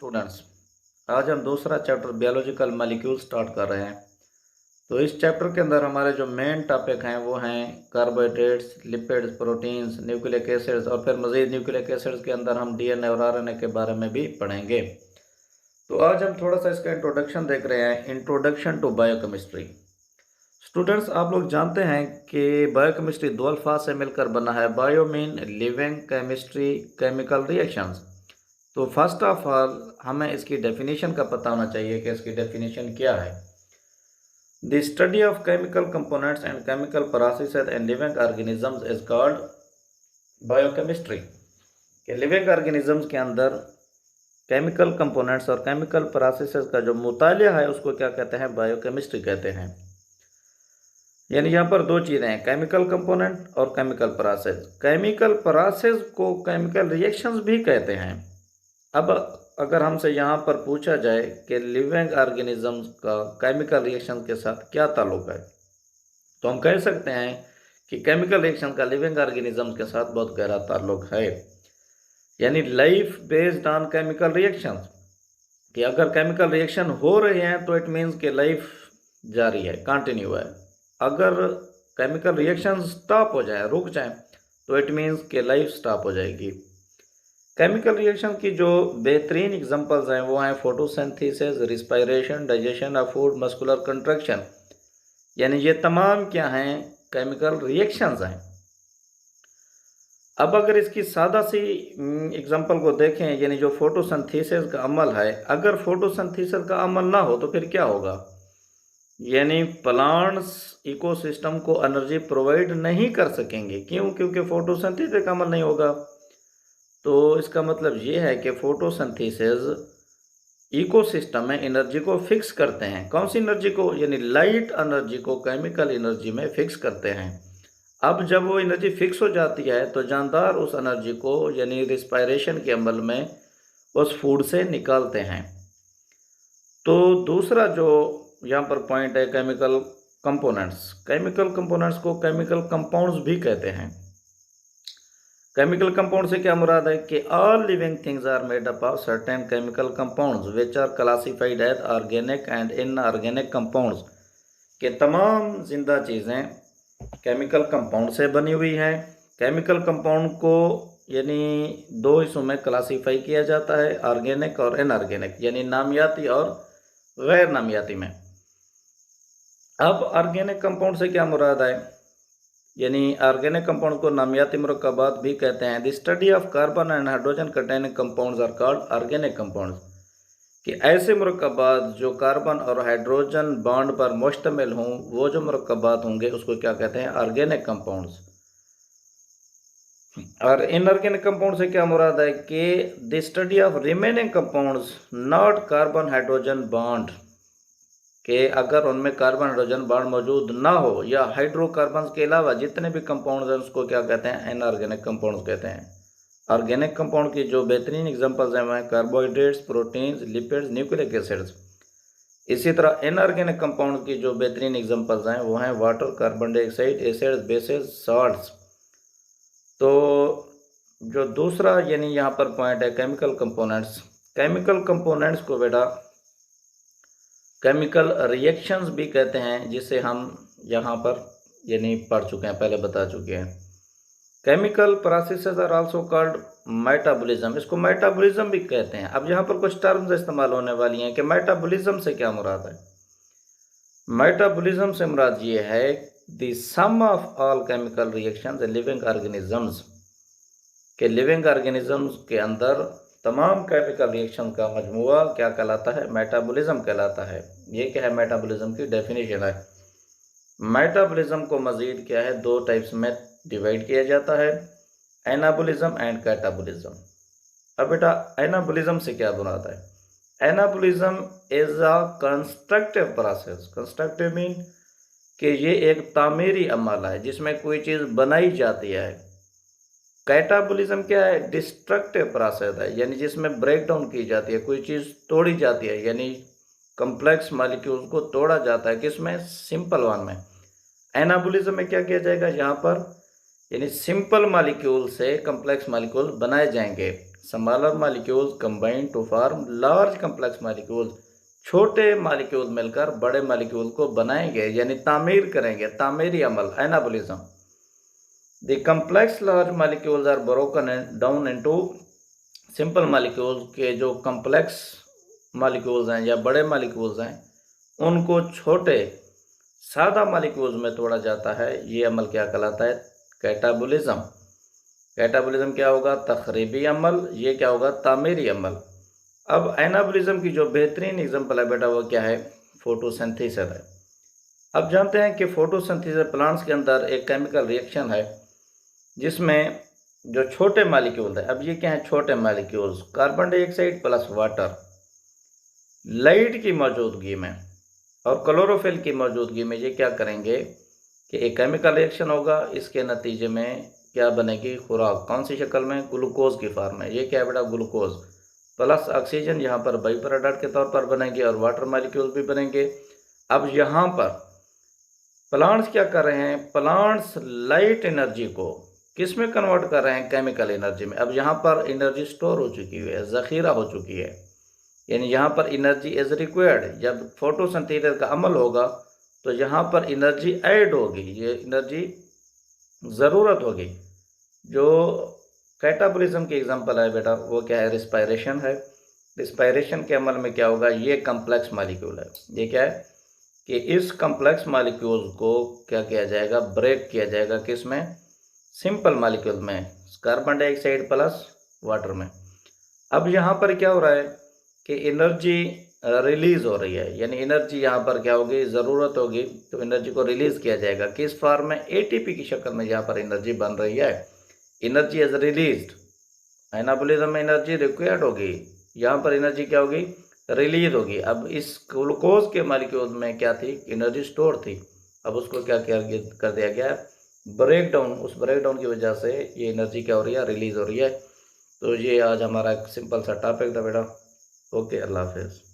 Students, आज हम दूसरा चैप्टर बायोलॉजिकल मॉलिक्यूल स्टार्ट कर रहे हैं। तो इस चैप्टर के अंदर हमारे जो मेन टॉपिक हैं वो हैं carbohydrates, lipids, proteins, nucleic acids और फिर मज़ीद न्यूक्लिक एसिड्स के अंदर हम डीएनए और आरएनए के बारे में भी पढ़ेंगे। तो आज हम थोड़ा सा इसका इंट्रोडक्शन देख रहे हैं, इंट्रोडक्शन टू बायोकेमिस्ट्री। स्टूडेंट्स, आप लोग जानते हैं कि बायोकेमिस्ट्री दो अल्फाज से मिलकर बना है। Bio mean living, chemistry chemical reactions. तो फर्स्ट ऑफ ऑल हमें इसकी डेफिनेशन का पता होना चाहिए कि इसकी डेफिनेशन क्या है। The study of chemical components and chemical processes in living organisms is called biochemistry. कि लिविंग ऑर्गेनिजम्स के अंदर केमिकल कंपोनेंट्स और केमिकल प्रोसेसेस का जो मुतालिया है उसको क्या कहते हैं? बायोकेमिस्ट्री कहते हैं। यानी यहाँ पर दो चीज़ें हैं, केमिकल कंपोनेंट और केमिकल प्रोसेस। केमिकल प्रोसेस को केमिकल रिएक्शंस भी कहते हैं। अब अगर हमसे यहाँ पर पूछा जाए कि लिविंग ऑर्गेनिजम्स का केमिकल रिएक्शन के साथ क्या ताल्लुक है, तो हम कह सकते हैं कि केमिकल रिएक्शन का लिविंग ऑर्गेनिजम्स के साथ बहुत गहरा ताल्लुक है। यानी life based on chemical reactions, कि अगर केमिकल रिएक्शन हो रहे हैं तो इट मीन्स कि लाइफ जारी है, कंटिन्यू है। अगर केमिकल रिएक्शन स्टॉप हो जाए, रुक जाए, तो इट मीन्स कि लाइफ स्टॉप हो जाएगी। केमिकल रिएक्शन की जो बेहतरीन एग्जांपल्स हैं वो हैं photosynthesis, respiration, digestion of food, muscular contraction. यानी ये तमाम क्या हैं? केमिकल रिएक्शंस हैं। अब अगर इसकी सादा सी एग्जांपल को देखें, यानी जो फोटोसिंथेसिस का अमल है, अगर फोटोसिंथेसिस का अमल ना हो तो फिर क्या होगा? यानी प्लांट्स इकोसिस्टम को एनर्जी प्रोवाइड नहीं कर सकेंगे। क्यों? क्योंकि फोटोसिंथेसिस का अमल नहीं होगा। तो इसका मतलब ये है कि फोटोसिंथेसिस इकोसिस्टम में एनर्जी को फिक्स करते हैं। कौन सी एनर्जी को? यानी लाइट एनर्जी को केमिकल एनर्जी में फिक्स करते हैं। अब जब वो एनर्जी फिक्स हो जाती है तो जानदार उस एनर्जी को यानी रिस्पायरेशन के अमल में उस फूड से निकालते हैं। तो दूसरा जो यहाँ पर पॉइंट है, केमिकल कंपोनेंट्स। केमिकल कंपोनेंट्स को केमिकल कंपाउंड्स भी कहते हैं। केमिकल कंपाउंड से क्या मुराद है? कि all living things are made up of certain chemical compounds which are classified as organic and inorganic compounds. के तमाम जिंदा चीज़ें केमिकल कंपाउंड से बनी हुई हैं। केमिकल कंपाउंड को यानी दो हिस्सों में क्लासीफाई किया जाता है, ऑर्गेनिक और इनऑर्गेनिक, यानी नामियाती और गैर नामियाती में। अब ऑर्गेनिक कंपाउंड से क्या मुराद है? यानी ऑर्गेनिक कंपाउंड को नामियाती मुरक्कबात भी कहते हैं। The study of carbon and hydrogen containing compounds are called organic compounds. कि ऐसे मुरक्कबात जो कार्बन और हाइड्रोजन बॉन्ड पर मुश्तमिल हों, वो जो मुरक्कबात होंगे उसको क्या कहते हैं? Organic compounds. और इनऑर्गेनिक कंपाउंड से क्या मुराद है? कि the study of remaining compounds not carbon hydrogen bond. कि अगर उनमें कार्बन हाइड्रोजन बॉन्ड मौजूद ना हो या हाइड्रोकार्बन के अलावा जितने भी कंपाउंड्स हैं उसको क्या कहते हैं? इनऑर्गेनिक कंपाउंड्स कहते हैं। ऑर्गेनिक कंपाउंड की जो बेहतरीन एग्जांपल्स हैं वो हैं carbohydrates, proteins, lipids, nucleic acids. इसी तरह इनऑर्गेनिक कंपाउंड की जो बेहतरीन एग्जांपल्स हैं वो हैं water, carbon dioxide, acids, basis, salts. तो जो दूसरा यानी यहाँ पर पॉइंट है केमिकल कंपोनेंट्स। केमिकल कंपोनेंट्स को बेटा केमिकल रिएक्शंस भी कहते हैं, जिसे हम यहाँ पर यानी पढ़ चुके हैं, पहले बता चुके हैं। Chemical processes are also called metabolism. इसको मेटाबॉलिज्म भी कहते हैं। अब यहाँ पर कुछ टर्म्स इस्तेमाल होने वाली हैं कि मेटाबॉलिज्म से क्या मुराद है। मेटाबॉलिज्म से मुराद ये है the sum of all chemical reactions in living organisms. के लिविंग ऑर्गेनिजम्स के अंदर तमाम केमिकल रिएक्शन का मजमुआ क्या कहलाता है? मेटाबॉलिज्म कहलाता है। ये क्या है? मेटाबॉलिज्म की डेफिनेशन है। मेटाबॉलिज्म को मजीद क्या है? दो टाइप्स में डिवाइड किया जाता है, एनाबॉलिज्म एंड कैटाबॉलिज्म। अब बेटा एनाबॉलिज्म से क्या मुराद है? Anabolism is a constructive process. Constructive mean कि ये एक तामीरी अमल है जिसमें कोई चीज़ बनाई जाती है। कैटाबॉलिज्म क्या है? डिस्ट्रक्टिव प्रोसेस है, यानी जिसमें ब्रेक डाउन की जाती है, कोई चीज़ तोड़ी जाती है, यानी कॉम्प्लेक्स मॉलिक्यूल को तोड़ा जाता है। किसमें? सिंपल वन में। एनाबॉलिज्म में क्या किया जाएगा? यहाँ पर यानी सिंपल मॉलिक्यूल से कॉम्प्लेक्स मॉलिक्यूल बनाए जाएंगे। Smaller molecules combine to form large complex molecules, छोटे मालिक्यूल मिलकर बड़े मालिक्यूल को बनाएंगे, यानी तामीर करेंगे, तामीरी अमल, anabolism. The complex large molecules are broken down into simple molecules, के जो कम्प्लेक्स मालिक्यूल्स हैं या बड़े मालिक्यूल्स हैं उनको छोटे सादा मालिक्यूल्स में तोड़ा जाता है। ये अमल क्या कहलाता है? कैटाबोलिज्म। कैटाबोलिज्म क्या होगा? तखरीबी अमल। ये क्या होगा? तामीरी अमल। अब एनाबोलिज्म की जो बेहतरीन एग्जाम्पल है बेटा वो क्या है? फोटोसिंथेसिस है। अब जानते हैं कि फोटोसिंथेसिस प्लांट्स के अंदर एक केमिकल रिएक्शन है जिसमें जो छोटे मालिक्यूल है, अब ये क्या है? छोटे molecules, carbon dioxide plus water, light की मौजूदगी में और क्लोरोफिल की मौजूदगी में ये क्या करेंगे कि एक केमिकल रिएक्शन होगा। इसके नतीजे में क्या बनेगी? खुराक। कौन सी शक्ल में? ग्लूकोज की फॉर्म में। ये क्या है बेटा? ग्लूकोज प्लस ऑक्सीजन यहाँ पर बाई प्रोडक्ट के तौर पर बनेंगे और वाटर मालिक्यूल्स भी बनेंगे। अब यहाँ पर प्लांट्स क्या कर रहे हैं? प्लांट्स लाइट एनर्जी को किस में कन्वर्ट कर रहे हैं? केमिकल एनर्जी में। अब यहाँ पर एनर्जी स्टोर हो चुकी है, ज़ख़ीरा हो चुकी है, यानी यहाँ पर एनर्जी इज़ रिक्वायर्ड। जब फोटोसिंथेसिस का अमल होगा तो यहाँ पर एनर्जी ऐड होगी, ये एनर्जी ज़रूरत होगी। जो कैटाबोलिज्म की एग्जांपल है बेटा वो क्या है? रिस्पायरेशन है। रिस्पायरेशन के अमल में क्या होगा? ये कम्प्लेक्स मालिक्यूल है। ये क्या है कि इस कम्प्लेक्स मालिक्यूल को क्या किया जाएगा? ब्रेक किया जाएगा। किस में? सिंपल मालिक्यूल में, कार्बन डाइऑक्साइड प्लस वाटर में। अब यहाँ पर क्या हो रहा है कि एनर्जी रिलीज़ हो रही है, यानी एनर्जी यहाँ पर क्या होगी? ज़रूरत होगी तो एनर्जी को रिलीज़ किया जाएगा। किस फॉर्म में? एटीपी की शक्ल में यहाँ पर एनर्जी बन रही है। Energy is released. एनाबोलिज्म में एनर्जी रिक्वायर्ड होगी, यहाँ पर एनर्जी क्या होगी? रिलीज होगी। अब इस ग्लूकोज के मालिक्यूल में क्या थी? एनर्जी स्टोर थी। अब उसको क्या कर दिया गया? Break down. उस ब्रेक डाउन की वजह से ये एनर्जी क्या हो रही है? रिलीज़ हो रही है। तो ये आज हमारा एक सिंपल सा टॉपिक था बेटा। ओके, अल्लाह हाफिज़।